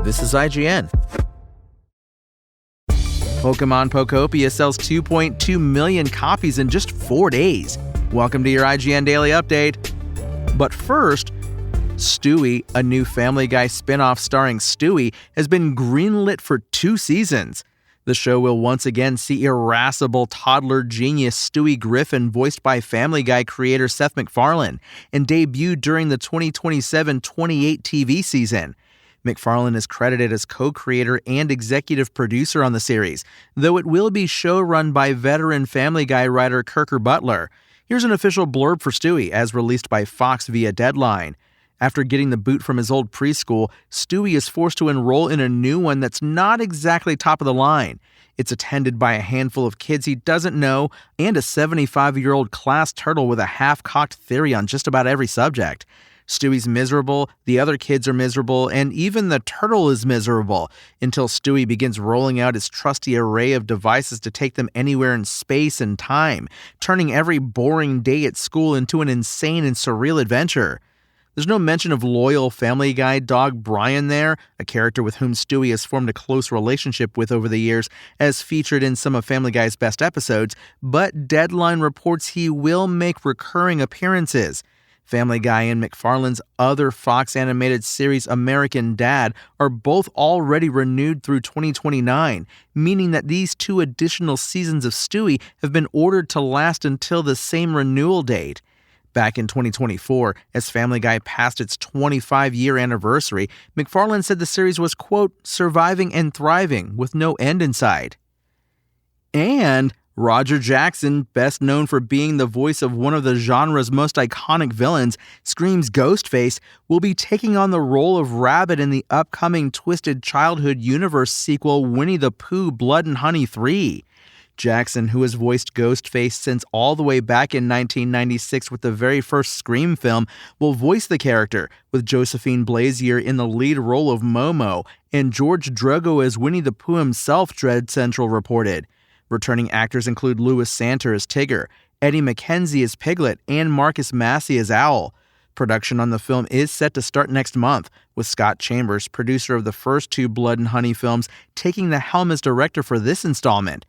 This is IGN. Pokemon Pokopia sells 2.2 million copies in just 4 days. Welcome to your IGN Daily Update. But first, Stewie, a new Family Guy spinoff starring Stewie, has been greenlit for 2 seasons. The show will once again see irascible toddler genius Stewie Griffin, voiced by Family Guy creator Seth MacFarlane, and debuted during the 2027-28 TV season. MacFarlane is credited as co-creator and executive producer on the series, though it will be show-run by veteran Family Guy writer Kirker Butler. Here's an official blurb for Stewie, as released by Fox via Deadline. After getting the boot from his old preschool, Stewie is forced to enroll in a new one that's not exactly top of the line. It's attended by a handful of kids he doesn't know and a 75-year-old class turtle with a half-cocked theory on just about every subject. Stewie's miserable, the other kids are miserable, and even the turtle is miserable, until Stewie begins rolling out his trusty array of devices to take them anywhere in space and time, turning every boring day at school into an insane and surreal adventure. There's no mention of loyal Family Guy dog Brian there, a character with whom Stewie has formed a close relationship with over the years, as featured in some of Family Guy's best episodes, but Deadline reports he will make recurring appearances. Family Guy and MacFarlane's other Fox animated series American Dad are both already renewed through 2029, meaning that these 2 additional seasons of Stewie have been ordered to last until the same renewal date. Back in 2024, as Family Guy passed its 25-year anniversary, MacFarlane said the series was, quote, surviving and thriving with no end in sight. And Roger Jackson, best known for being the voice of one of the genre's most iconic villains, Scream's Ghostface, will be taking on the role of Rabbit in the upcoming Twisted Childhood universe sequel Winnie the Pooh Blood and Honey 3. Jackson, who has voiced Ghostface since all the way back in 1996 with the very first Scream film, will voice the character, with Josephine Blazier in the lead role of Momo, and George Drogo as Winnie the Pooh himself, Dread Central reported. Returning actors include Louis Santer as Tigger, Eddie McKenzie as Piglet, and Marcus Massey as Owl. Production on the film is set to start next month, with Scott Chambers, producer of the first 2 Blood and Honey films, taking the helm as director for this installment.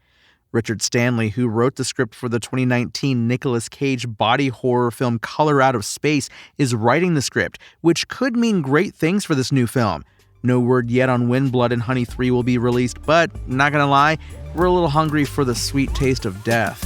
Richard Stanley, who wrote the script for the 2019 Nicolas Cage body horror film Color Out of Space, is writing the script, which could mean great things for this new film. No word yet on when Blood and Honey 3 will be released, but, not gonna lie, we're a little hungry for the sweet taste of death.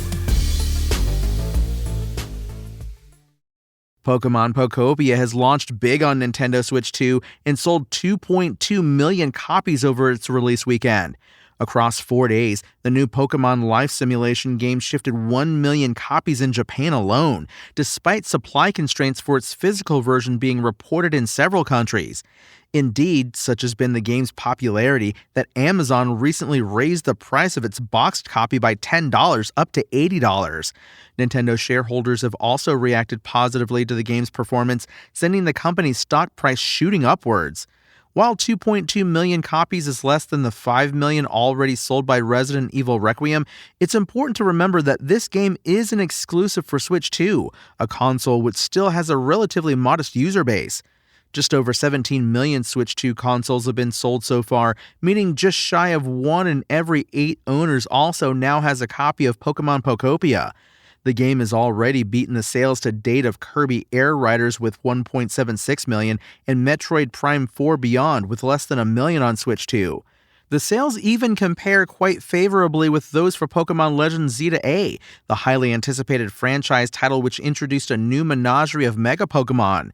Pokemon Pokopia has launched big on Nintendo Switch 2 and sold 2.2 million copies over its release weekend. Across 4 days, the new Pokemon Life Simulation game shifted 1 million copies in Japan alone, despite supply constraints for its physical version being reported in several countries. Indeed, such has been the game's popularity that Amazon recently raised the price of its boxed copy by $10 up to $80. Nintendo shareholders have also reacted positively to the game's performance, sending the company's stock price shooting upwards. While 2.2 million copies is less than the 5 million already sold by Resident Evil Requiem, it's important to remember that this game is an exclusive for Switch 2, a console which still has a relatively modest user base. Just over 17 million Switch 2 consoles have been sold so far, meaning just shy of 1 in every 8 owners also now has a copy of Pokemon Pokopia. The game has already beaten the sales to date of Kirby Air Riders with 1.76 million and Metroid Prime 4 Beyond with less than 1 million on Switch 2. The sales even compare quite favorably with those for Pokemon Legends Zeta A, the highly anticipated franchise title which introduced a new menagerie of Mega Pokemon.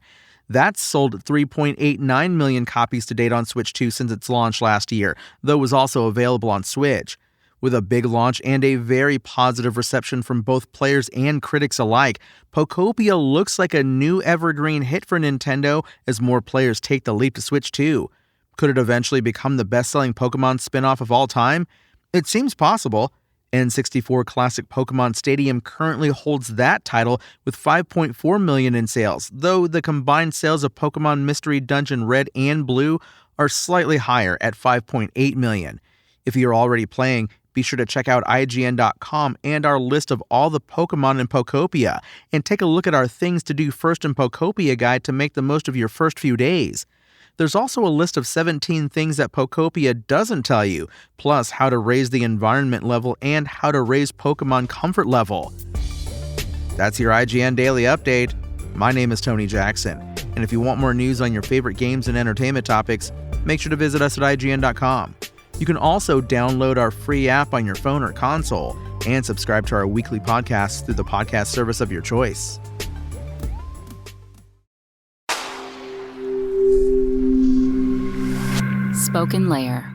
That's sold 3.89 million copies to date on Switch 2 since its launch last year, though it was also available on Switch. With a big launch and a very positive reception from both players and critics alike, Pokopia looks like a new evergreen hit for Nintendo as more players take the leap to Switch 2. Could it eventually become the best-selling Pokemon spin-off of all time? It seems possible. N64 Classic Pokemon Stadium currently holds that title with 5.4 million in sales, though the combined sales of Pokemon Mystery Dungeon Red and Blue are slightly higher at 5.8 million. If you're already playing, be sure to check out IGN.com and our list of all the Pokemon in Pokopia, and take a look at our Things to Do First in Pokopia guide to make the most of your first few days. There's also a list of 17 things that Pokopia doesn't tell you, plus how to raise the environment level and how to raise Pokemon comfort level. That's your IGN Daily Update. My name is Tony Jackson, and if you want more news on your favorite games and entertainment topics, make sure to visit us at IGN.com. You can also download our free app on your phone or console and subscribe to our weekly podcasts through the podcast service of your choice. Spoken Layer.